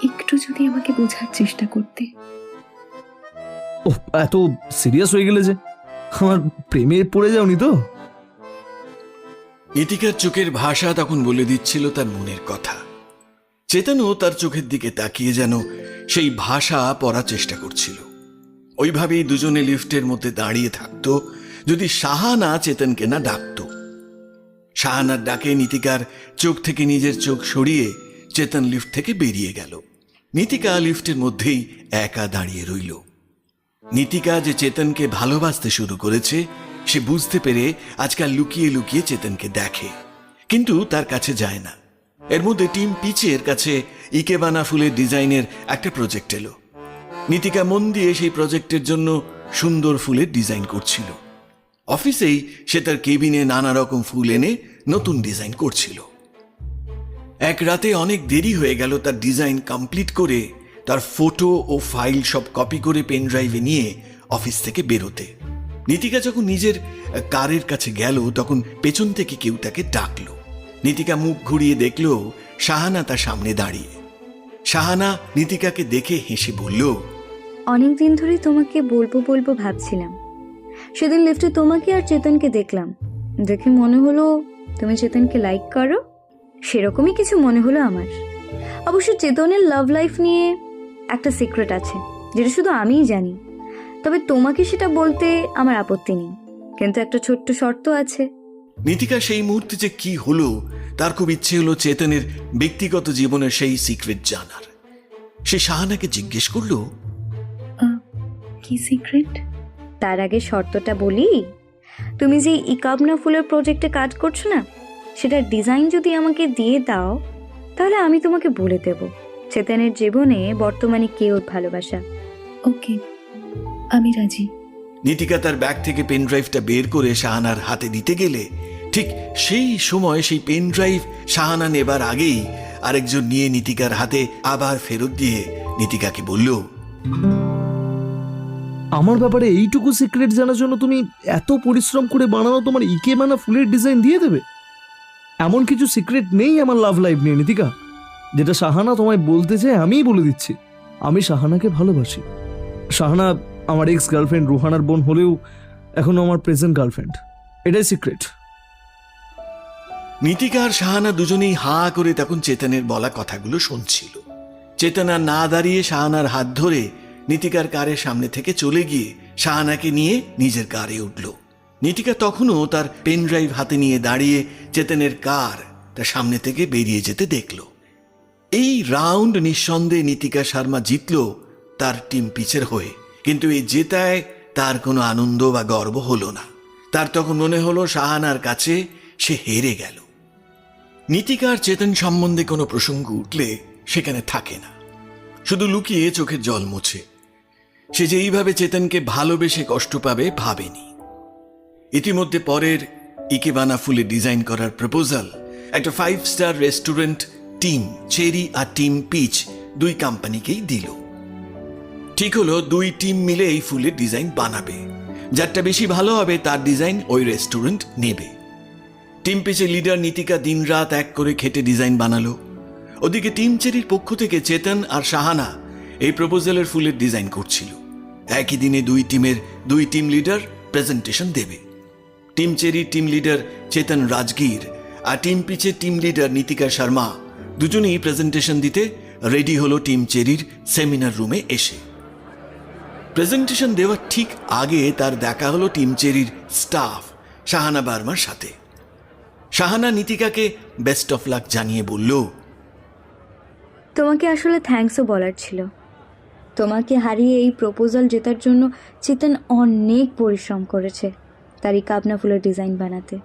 একটু যদি আমাকে বোঝার চেষ্টা করতে। ও, এত সিরিয়াস হয়ে গেলে যে? আমার প্রেমে পড়ে যাওনি তো? নীতিকার চোখের ভাষা তখন বলে দিচ্ছিল তার মনের কথা। চেতনও তার চোখের দিকে তাকিয়ে যেন সেই ভাষা পড়ার চেষ্টা করছিল। ওইভাবেই দুজনে লিফটের মধ্যে দাঁড়িয়ে থাকতো যদি শাহানা চেতনকে না ডাকত। শাহানার ডাকে নীতিকার চোখ থেকে নিজের চোখ সরিয়ে চেতন লিফট থেকে বেরিয়ে গেল। নীতিকা লিফটের মধ্যেই একা দাঁড়িয়ে রইল। নীতিকা যে চেতনকে ভালোবাসতে শুরু করেছে সে বুঝতে পেরে আজকাল লুকিয়ে লুকিয়ে চেতনকে দেখে, কিন্তু তার কাছে যায় না। এর মধ্যে টিম পিচের কাছে ইকেবানা ফুলের ডিজাইনের একটা প্রজেক্ট এলো। নীতিকা মন দিয়ে সেই প্রজেক্টের জন্য সুন্দর ফুলের ডিজাইন করছিল। অফিসেই সে তার কেবিনে নানা রকম ফুল এনে নতুন ডিজাইন করছিল। এক রাতে অনেক দেরি হয়ে গেল তার ডিজাইন কমপ্লিট করে, তার ফটো ও ফাইল সব কপি করে পেন ড্রাইভে নিয়ে অফিস থেকে বেরোতে। নীতিকা যখন নিজের কারের কাছে গেল তখন পেছন থেকে কেউ তাকে ডাকলো। নীতিকা মুখ ঘুরিয়ে দেখল শাহানা তার সামনে দাঁড়িয়ে। শাহানা নীতিকাকে দেখে হেসে বলল, অনেকদিন ধরেই তোমাকে বলবো বলবো ভাবছিলাম। সেদিন লিফটে তোমাকে আর চেতনকে দেখলাম, দেখে মনে হলো তুমি চেতনকে লাইক করো। সেরকমই কিছু মনে হলো আমার। অবশ্য চেতনের লাভ লাইফ নিয়ে একটা সিক্রেট আছে যেটা শুধু আমিই জানি, তবে তোমাকে সেটা বলতে আমার আপত্তি নেই, কিন্তু একটা ছোট্ট শর্ত আছে। নীতিকা সেই মুহূর্তে যে কি হলো তার খুব ইচ্ছে হলো চেতনের ব্যক্তিগত জীবনের সেই সিক্রেট জানার। সে শাহানাকে জিজ্ঞেস করলো, কি সিক্রেট? তার আগে শর্তটা বলি, তুমি যে ইকাবনা ফুলের প্রজেক্টে কাজ করছো না, সেটার ডিজাইন যদি আমাকে দিয়ে দাও তাহলে আমি তোমাকে বলে দেব চেতনের জীবনে বর্তমানে কে ওর ভালোবাসা। ওকে, আমি রাজি। নীতিকা তার ব্যাগ থেকে পেন ড্রাইভটা বের করে শাহানার হাতে দিতে গেলে ঠিক সেই সময় সেই পেন ড্রাইভ শাহানা নেবার আগেই আরেকজন নিয়ে নীতিকার হাতে আবার ফেরত দিয়ে নীতিকাকে বলল, আমার ব্যাপারে এইটুকু সিক্রেট জানার জন্য তুমি এত পরিশ্রম করে বানানো তোমার ইকেবানা ফুলের ডিজাইন দিয়ে দেবে? এমন কিছু সিক্রেট নেই আমার লাভ লাইফ নিয়ে নীতিকা। যেটা শাহানা তোমায় বলতে চায় আমিই বলে দিচ্ছি। আমি শাহানাকে ভালোবাসি। শাহানা আমার এক্স গার্লফ্রেন্ড রুহানার বোন হলেও এখনো আমার প্রেজেন্ট গার্লফ্রেন্ড। এটাই সিক্রেট। নীতিকা আর শাহানা দুজনেই হা করে তখন চেতনের বলা কথাগুলো শুনছিল। চেতন আর না দাঁড়িয়ে শাহানার হাত ধরে নীতিকার কারের সামনে থেকে চলে গিয়ে শাহানাকে নিয়ে নিজের কারে উঠল। নীতিকা তখনও তার পেন ড্রাইভ হাতে নিয়ে দাঁড়িয়ে চেতনের কার তার সামনে থেকে বেরিয়ে যেতে দেখল। এই রাউন্ড নিঃসন্দেহে নীতিকা শর্মা জিতল তার টিম পিচের হয়ে, কিন্তু এই জেতায় তার কোনো আনন্দ বা গর্ব হলো না। তার তখন মনে হলো শাহানার কাছে সে হেরে গেল। নীতিকা আর চেতন সম্বন্ধে কোনো প্রসঙ্গ উঠলে সেখানে থাকে না, শুধু লুকিয়ে চোখের জল মোছে। সে যে এইভাবে চেতনকে ভালোবেসে কষ্ট পাবে ভাবেনি। ইতিমধ্যে পরের ইকেবানা ফুলে ডিজাইন করার প্রপোজাল একটা 5 স্টার রেস্টুরেন্ট টিম চেরি আর টিম পিচ দুই কোম্পানিকেই দিল। ঠিক হলো দুই টিম মিলে এই ফুলের ডিজাইন বানাবে, যারটা বেশি ভালো হবে তার ডিজাইন ওই রেস্টুরেন্ট নেবে। টিম পিচের লিডার নীতিকা দিনরাত এক করে খেটে ডিজাইন বানালো। ওদিকে টিম চেরির পক্ষ থেকে চেতন আর শাহানা এই প্রপোজালের ফুলের ডিজাইন করছিল। একই দিনে দুই টিম লিডার প্রেজেন্টেশন দেবে। টিম চেরির টিম লিডার চেতন রাজগীর আর টিম পিচের টিম লিডার নীতিকা শর্মা দুজনেই প্রেজেন্টেশন দিতে রেডি হলো টিম চেরির সেমিনার রুমে এসে। প্রেজেন্টেশন দেওয়ার ঠিক আগে তার দেখা হলো টিম চেরির স্টাফ শাহানা বার্মার সাথে। শাহানা নীতিকাকে বেস্ট অফ লাক জানিয়ে বলল, তোমাকে আসলে থ্যাঙ্কসও বলার ছিল। তোমাকে হারিয়ে এই প্রপোজাল জেতার জন্য চেতন অনেক পরিশ্রম করেছে তার এই কাবনা ফুলের ডিজাইন বানাতে,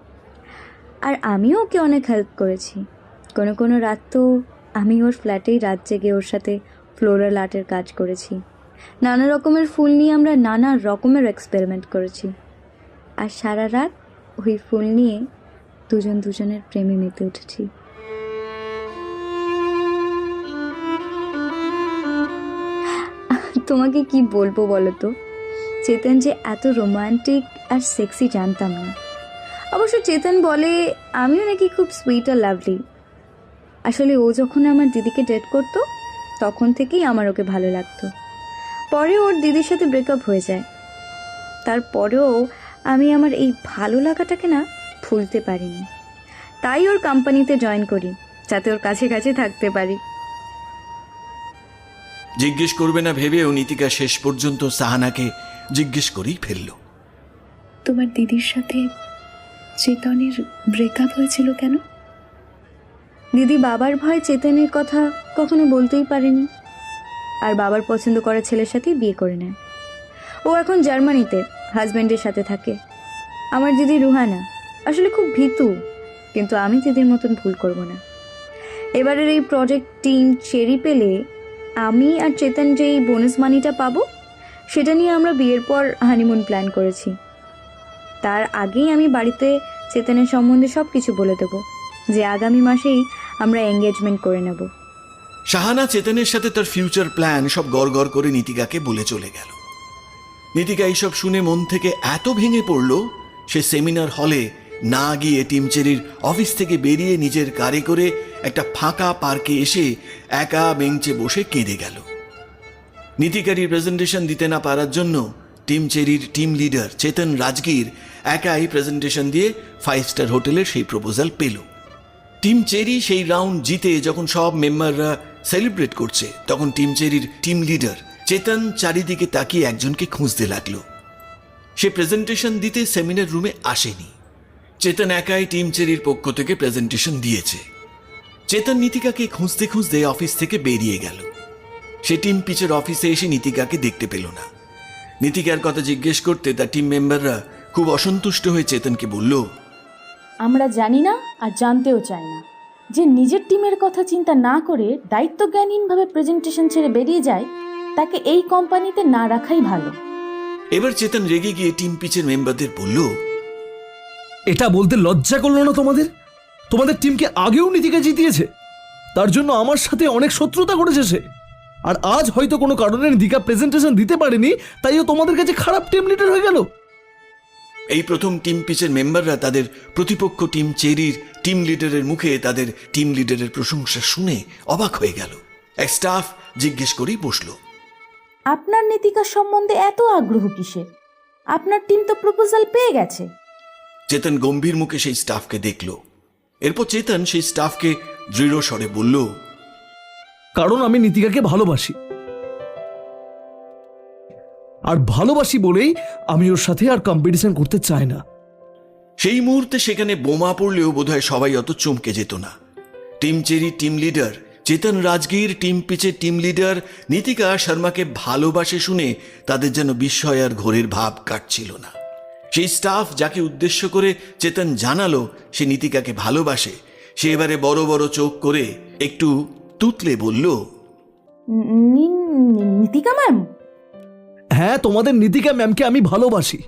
আর আমিও ওকে অনেক হেল্প করেছি। কোনো কোনো রাত তো আমি ওর ফ্ল্যাটেই রাত জেগে ওর সাথে ফ্লোরাল আর্টের কাজ করেছি। নানা রকমের ফুল নিয়ে আমরা নানা রকমের এক্সপেরিমেন্ট করেছি, আর সারা রাত ওই ফুল নিয়ে দুজনের প্রেমে মেতে উঠেছি। তোমাকে কি বলবো বলো তো, চেতন যে এত রোমান্টিক আর সেক্সি জানতাম না। অবশ্য চেতন বলে আমিও নাকি খুব সুইট আর লাভলি। আসলে ও যখন আমার দিদিকে ডেট করতো তখন থেকেই আমার ওকে ভালো লাগতো। পরে ওর দিদির সাথে ব্রেকআপ হয়ে যায়, তারপরেও আমি আমার এই ভালো লাগাটাকে না ভুলতে পারিনি। তাই ওর কোম্পানিতে জয়েন করি, যাতে ওর কাছে কাছে থাকতে পারি। জিজ্ঞেস করবে না ভেবেও নীতিকা শেষ পর্যন্ত সাহানাকে জিজ্ঞেস করেই ফেলল, তোমার দিদির সাথে চেতনের ব্রেকআপ হয়েছিল কেন? দিদি বাবার ভয় চেতনের কথা কখনো বলতেই পারেনি, আর বাবার পছন্দ করা ছেলের সাথেই বিয়ে করে নেয়। ও এখন জার্মানিতে হাজব্যান্ডের সাথে থাকে। আমার দিদি রুহানা আসলে খুব ভীতু, কিন্তু আমি দিদির মতন ভুল করব না। এবারের এই প্রজেক্ট টিম চেরি পেলে আমি আর চেতন যে এই বোনাস মানিটা পাবো, সেটা নিয়ে আমরা বিয়ের পর হানিমুন প্ল্যান করেছি। তার আগেই আমি বাড়িতে চেতনের সম্বন্ধে সব কিছু বলে দেবো যে আগামী মাসেই আমরা এঙ্গেজমেন্ট করে নেব। শাহানা চেতনের সাথে তার ফিউচার প্ল্যান সব গড় করে নীতিকাকে বলে চলে গেল। নীতিকা এইসব শুনে মন থেকে এত ভেঙে পড়ল, সে সেমিনার হলে না গিয়ে টিম চেরির অফিস থেকে বেরিয়ে নিজের কারে করে একটা ফাঁকা পার্কে এসে একা বেঞ্চে বসে কেঁদে গেল। নীতিকারই প্রেজেন্টেশন দিতে না পারার জন্য টিম চেরির টিম লিডার চেতন রাজগীর একাই প্রেজেন্টেশন দিয়ে 5 স্টার হোটেলের সেই প্রপোজাল পেল। টিম চেরি সেই রাউন্ড জিতে যখন সব মেম্বাররা সেলিব্রেট করছে, তখন টিম চেরির টিম লিডার চেতন চারিদিকে তাকিয়ে একজনকে খুঁজতে লাগলো। সে প্রেজেন্টেশন দিতে সেমিনার রুমে আসেনি। চেতন একাই টিম চেরির পক্ষ থেকে প্রেজেন্টেশন দিয়েছে। চেতন নীতিকাকে খুঁজতে খুঁজতে অফিস থেকে বেরিয়ে গেল। সে টিম পিচের অফিসে এসে নীতিকাকে দেখতে পেল না। নীতিকার কথা জিজ্ঞেস করতে তার টিম মেম্বাররা খুব অসন্তুষ্ট হয়ে চেতনকে বলল, আমরা জানি না আর জানতেও চাই না যে নিজের টিমের কথা চিন্তা না করে দায়িত্বজ্ঞানহীনভাবে প্রেজেন্টেশন ছেড়ে বেরিয়ে যায়, তাকে এই কোম্পানিতে না রাখাই ভালো। এবার চেতন রেগে গিয়ে টিম পিচের মেম্বারদের বলল, এটা বলতে লজ্জা করলো না তোমাদের? তোমাদের টিমকে আগেও নীতিকা জিতিয়েছে, তার জন্য আমার সাথে অনেক শত্রুতা করেছে সে। আর আজ হয়তো কোনো কারণে নীতিকা প্রেজেন্টেশন দিতে পারেনি, তাইও তোমাদের কাছে খারাপ টিম লিডার হয়ে গেল। এই প্রথম টিম পিচের মেম্বাররা তাদের প্রতিপক্ষ টিম চেরির টিম লিডারের মুখে তাদের টিম লিডারের প্রশংসা শুনে অবাক হয়ে গেল। এক স্টাফ জিজ্ঞেস করেই বসলো, আপনার নীতিকার সম্বন্ধে এত আগ্রহ কিসের? আপনার টিম তো প্রপোজাল পেয়ে গেছে। চেতন গম্ভীর মুখে সেই স্টাফকে দেখল। এরপর চেতন সেই স্টাফকে দৃঢ় স্বরে বলল, কারণ আমি নীতিকাকে ভালোবাসি, আর ভালোবাসি বলেই আমি ওর সাথে আর কম্পিটিশন করতে চাই না। সেই মুহূর্তে সেখানে বোমা পড়লেও বোধহয় সবাই অত চমকে যেত না। টিম চেরি টিম লিডার চেতন রাজগীর টিম পিচের টিম লিডার নীতিকা শর্মাকে ভালোবাসে শুনে তাদের যেন বিস্ময় আর ঘোরের ভাব কাটছিল না। সেই স্টাফ যাকে উদ্দেশ্য করে চেতন জানালো সে নীতিকাকে ভালোবাসে, সে এবারে বড় বড় চোখ করে একটু তুতলে বলল, নীতিকা ম্যাম? হ্যাঁ, তোমাদের নীতিকা ম্যামকে আমি ভালোবাসি।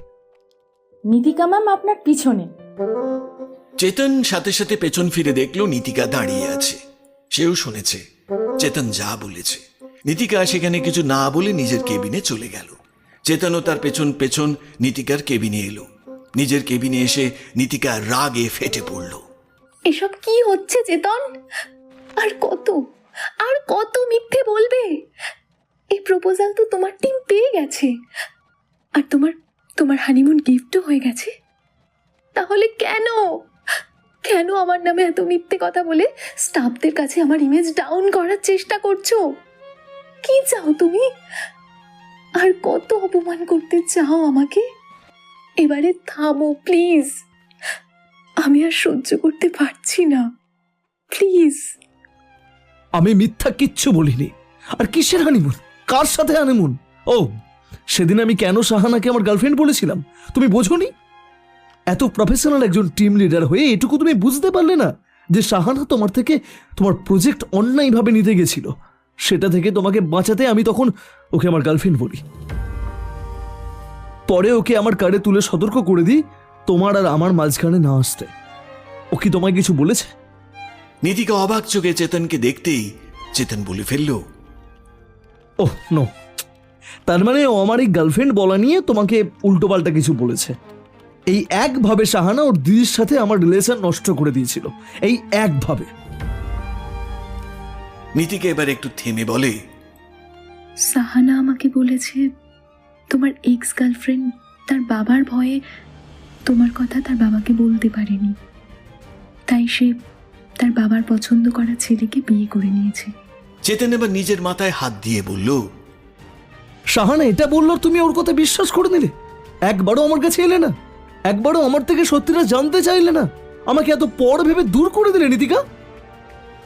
নীতিকা ম্যাম আপনার পিছনে। চেতন সাথে সাথে পেছন ফিরে দেখলো নীতিকা দাঁড়িয়ে আছে। সেও শুনেছে চেতন যা বলেছে। নীতিকা সেখানে কিছু না বলে নিজের কেবিনে চলে গেল। চেতনও তার পেছন পেছন নীতিকার কেবিনে এলো। নিজের কেবিনে এসে নীতিকা রাগে ফেটে পড়ল। এসব কি হচ্ছে চেতন? আর কত মিথ্যে বলবে? এই প্রপোজাল তো তোমার টিম পেয়ে গেছে, আর তোমার তোমার হানিমুন গিফটও হয়ে গেছে। তাহলে কেন কেন আমার নামে এত মিথ্যে কথা বলে স্টাফদের কাছে আমার ইমেজ ডাউন করার চেষ্টা করছো? কি চাও তুমি? আর কত অপমান করতে চাও আমাকে? এবারে থামো প্লিজ, আমি আর সহ্য করতে পারছি না, প্লিজ। আমি মিথ্যা কিচ্ছু বলিনি। আর কিসের হানিমুন? কার সাথে হানিমুন? ও, সেদিন আমি কেন সাহানাকে আমার গার্লফ্রেন্ড বলেছিলাম তুমি বোঝোনি? এত প্রফেশনাল একজন টিম লিডার হয়ে এটুকু তুমি বুঝতে পারলে না যে সাহানা তোমার থেকে তোমার প্রজেক্ট অন্যায়ভাবে নিতে গেছিল? সেটা থেকে তোমাকে বাঁচাতে আমি তখন ওকে আমার গার্লফ্রেন্ড বলি, পরে ওকে আমার কার্ডে তুলে সতর্ক করে দিই তোমার আর আমার মাঝখানে না আসতে। ও কি তোমায় কিছু বলেছে? নীতিকা অবাক চোখে চেতনকে দেখতেই চেতন বলে ফেলল, ওহ নো, তার মানে ও আমার এই গার্লফ্রেন্ড বলা নিয়ে তোমাকে উল্টোপাল্টা কিছু বলেছে। এই একভাবে সাহানা ওর দিদির সাথে আমার রিলেশন নষ্ট করে দিয়েছিল, এই একভাবে। নীতিকা এবার একটু থেমে বলে, সাহানা আমাকে বলেছে তোমার এক্স গার্লফ্রেন্ড তার বাবার ভয়ে তোমার কথা তার বাবাকে বলতে পারেনি, তাই সে তার বাবার পছন্দ করা ছেলেকে বিয়ে করে নিয়েছে। চেতন এবার নিজের মাথায় হাত দিয়ে বলল, সাহানা এটা বললো তুমি ওর কথা বিশ্বাস করে নিলে? একবারও আমার কাছে এলে না, একবারও আমার থেকে সত্যিটা জানতে চাইলে না, আমাকে এত পর ভেবে দূর করে দিলে নীতিকা।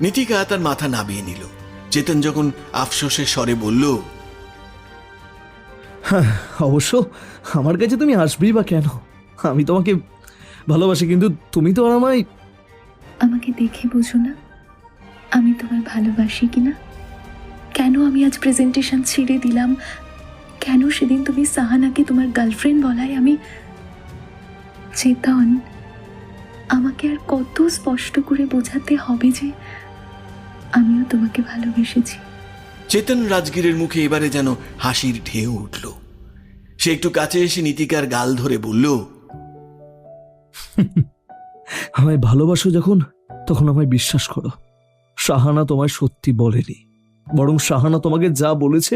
নীতিকা তার মাথা নামিয়ে নিল। চেতন যখন আফসোসের স্বরে বলল, হ্যাঁ অবশ্য আমার কাছে তুমি আসবেই বা কেন? আমি তোমাকে ভালোবাসি, কিন্তু তুমি তো আর আমায়। আমাকে দেখে বোঝো না আমি তোমায় ভালোবাসি কিনা? কেন আমি আজ প্রেজেন্টেশন ছেড়ে দিলাম? কেন সেদিন তুমি সাহানাকে তোমার গার্লফ্রেন্ড বলায় আমি? চেতন, আমাকে আর কত স্পষ্ট করে বোঝাতে হবে যে আমিও তোমাকে ভালোবেসেছি? চেতন রাজগীরের মুখে এবারে যেন হাসির ঢেউ উঠল। সে একটু কাছে এসে নীতিকার গাল ধরে বলল, আমায় ভালোবাসো যখন, তখন আমায় বিশ্বাস করো। সাহানা তোমায় সত্যি বলেনি, বরং সাহানা তোমাকে যা বলেছে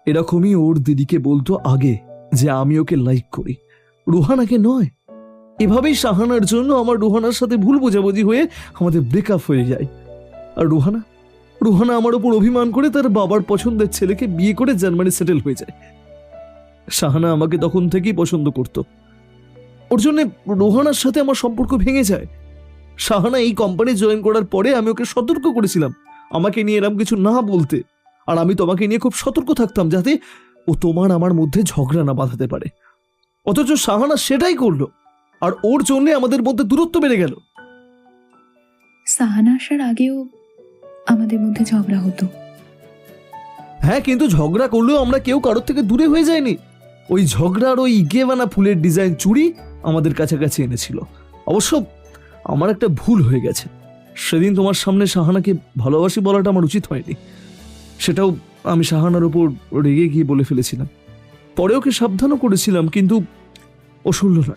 এরকমই ওর দিদিকে বলতো আগে, যে আমি ওকে লাইক করি, রুহানাকে নয়। এভাবেই সাহানার জন্য আমার রুহানার সাথে ভুল বোঝাবুঝি হয়ে আমাদের ব্রেকআপ হয়ে যায়। আর রুহানা আমার ওপর অভিমান করে তার বাবার পছন্দের ছেলেকে বিয়ে করে জার্মানি সেটেল হয়ে যায়। সাহানা আমাকে তখন থেকেই পছন্দ করত, ওর জন্য রোহানার সাথে আমার সম্পর্ক ভেঙে যায়। সাহানা এই কোম্পানি জয়েন করার পরে আমি ওকে সতর্ক করেছিলাম আমাকে নিয়ে এরকম কিছু না বলতে, আর আমি তোমাকে নিয়ে খুব সতর্ক থাকতাম যাতে ও তোমার আমার মধ্যে ঝগড়া না বাঁধাতে পারে। অথচ সাহানা সেটাই করলো, আর ওর জন্য আমাদের মধ্যে দূরত্ব বেড়ে গেল। সাহানা আসার আগেও আমাদের মধ্যে ঝগড়া হতো। হ্যাঁ, কিন্তু ঝগড়া করলেও আমরা কেউ কারোর থেকে দূরে হয়ে যায়নি। ওই ঝগড়ার ওই ইকেবানা ফুলের ডিজাইন চুড়ি আমাদের কাছাকাছি এনেছিল। অবশ্য আমার একটা ভুল হয়ে গেছে, সেদিন তোমার সামনে সাহানাকে ভালোবাসি বলাটা আমার উচিত হয়নি। সেটাও আমি সাহানার উপর রেগে গিয়ে বলে ফেলেছিলাম। পরে ওকে সাবধানও করেছিলাম, কিন্তু ও শুনল না।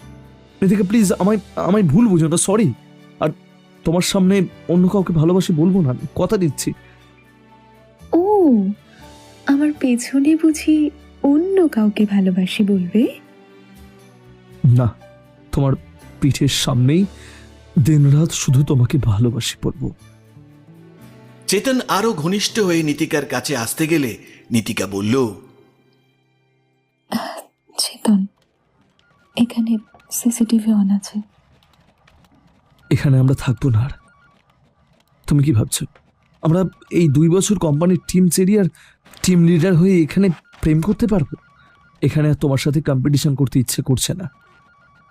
নীতিকা প্লিজ আমায় ভুল বুঝো না, সরি। আর তোমার সামনে অন্য কাউকে ভালোবাসি বলবো না, কথা দিচ্ছি। ও, আমার পেছনে বুঝি অন্য কাউকে ভালোবাসি বলবে? না, তোমার পিঠের সামনেই দিনরাত শুধু তোমাকে ভালোবাসি বলবো। চেতন আরো ঘনিষ্ঠ হয়ে নীতিকার কাছে আসতে গেলে নীতিকা বলল, চেতন, এখানে সিসিটিভি অন আছে। এখানে আমরা থাকবো না। আর তুমি কি ভাবছো আমরা এই 2 বছর কোম্পানির টিম চেরি আর টিম লিডার হয়ে এখানে প্রেম করতে পারবো? এখানে আর তোমার সাথে কম্পিটিশন করতে ইচ্ছে করছে না।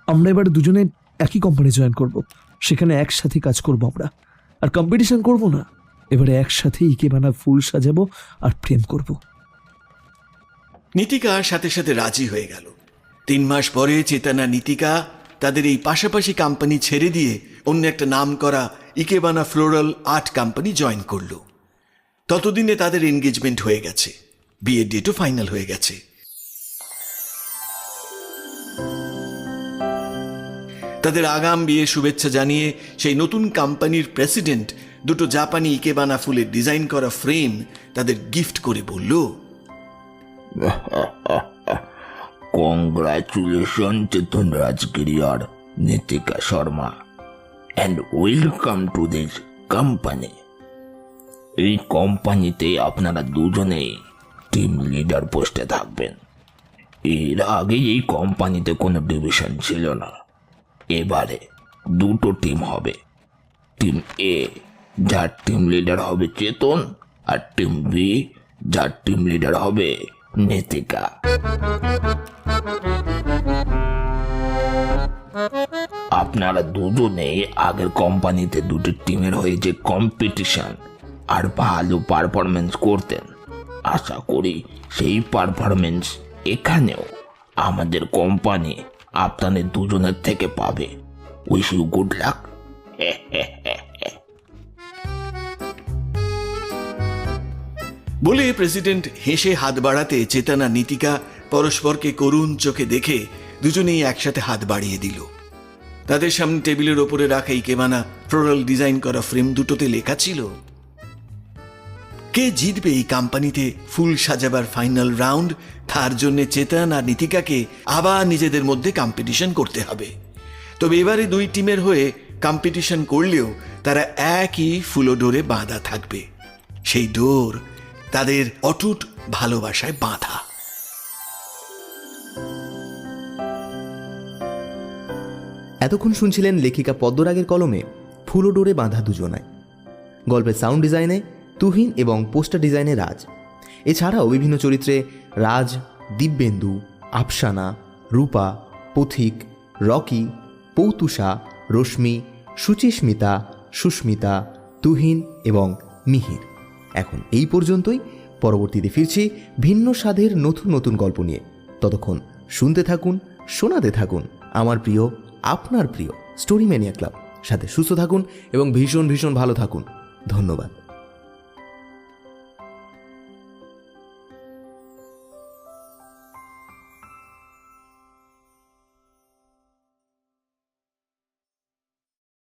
আমরা এবার দুজনে একই কোম্পানি জয়েন করব, সেখানে একসাথে কাজ করব আমরা, আর কম্পিটিশন করব না। এবারে একসাথে ইকেবানা ফুল সাজাবো আর প্রেম করব। নীতিকা সাথে সাথে রাজি হয়ে গেল। 3 মাস পরে চেতন আর নীতিকা তাদের এই পাশাপাশি কোম্পানি ছেড়ে দিয়ে অন্য একটা নাম করা ikebana floral art company join করলো। ততদিনে তাদের এনগেজমেন্ট হয়ে গেছে, বিয়ের ডেটও ফাইনাল হয়ে গেছে। তাদের আগাম বিয়ে শুভেচ্ছা জানিয়ে সেই নতুন কোম্পানির প্রেসিডেন্ট 2 জাপানি ইকেবানা ফুলের ডিজাইন করা ফ্রেম তাদের গিফট করে বলল, কংগ্রাচুলেশন চেতন রাজগিরিয়ার Nitika Sharma and welcome to this company. এই কোম্পানিতে আপনারা দুজনেই টিম লিডার পোস্টে থাকবেন। এর আগে এই কোম্পানিতে কোনো ডিভিশন ছিল না, এবারে দুটো টিম হবে। টিম এ যার টিম লিডার হবে চেতন, আর টিম বি যার টিম লিডার হবে নীতিকা। আপনারা দুজনে আগের কোম্পানিতে দুটো টিমের হয়ে যে কম্পিটিশন আর ভালো পারফরমেন্স করতেন, আশা করি সেই পারফরমেন্স এখানেও আমাদের কোম্পানি আপনাদের দুজনের থেকে পাবে। Wish you good luck. বলে প্রেসিডেন্ট হেসে হাত বাড়াতে চেতন আর নীতিকা পরস্পরকে করুণ চোখে দেখে দুজনেই একসাথে হাত বাড়িয়ে দিল। তাদের সামনে টেবিলের ওপরে রাখা ইকেবানা ফ্লোরাল ডিজাইন করা ফ্রেম দুটোতে লেখা ছিল, কে জিতবে এই কোম্পানিতে ফুল সাজাবার ফাইনাল রাউন্ড, তার জন্য চেতন আর নীতিকাকে আবার নিজেদের মধ্যে কম্পিটিশন করতে হবে। তবে এবারে দুই টিমের হয়ে কম্পিটিশন করলেও তারা একই ফুলো ডোরে বাঁধা থাকবে। সেই ডোর তাদের অটুট ভালোবাসায় বাঁধা। এতক্ষণ শুনছিলেন লেখিকা পদ্মরাগের কলমে ফুলো ডোরে বাঁধা দুজনায়। গল্পের সাউন্ড ডিজাইনে তুহিন এবং পোস্টার ডিজাইনে রাজ। এছাড়াও বিভিন্ন চরিত্রে রাজ, দিব্যেন্দু, আফসানা, রূপা, পথিক, রকি, পৌতুষা, রশ্মি, সুচিস্মিতা, সুস্মিতা, তুহিন এবং মিহির। এখন এই পর্যন্তই। পরবর্তীতে ফিরছি ভিন্ন স্বাদের নতুন নতুন গল্প নিয়ে। ততক্ষণ শুনতে থাকুন, শোনাতে থাকুন আমার প্রিয়, আপনার প্রিয় স্টোরি ম্যানিয়া ক্লাব। সাথে সুস্থ থাকুন এবং ভীষণ ভীষণ ভালো থাকুন। ধন্যবাদ।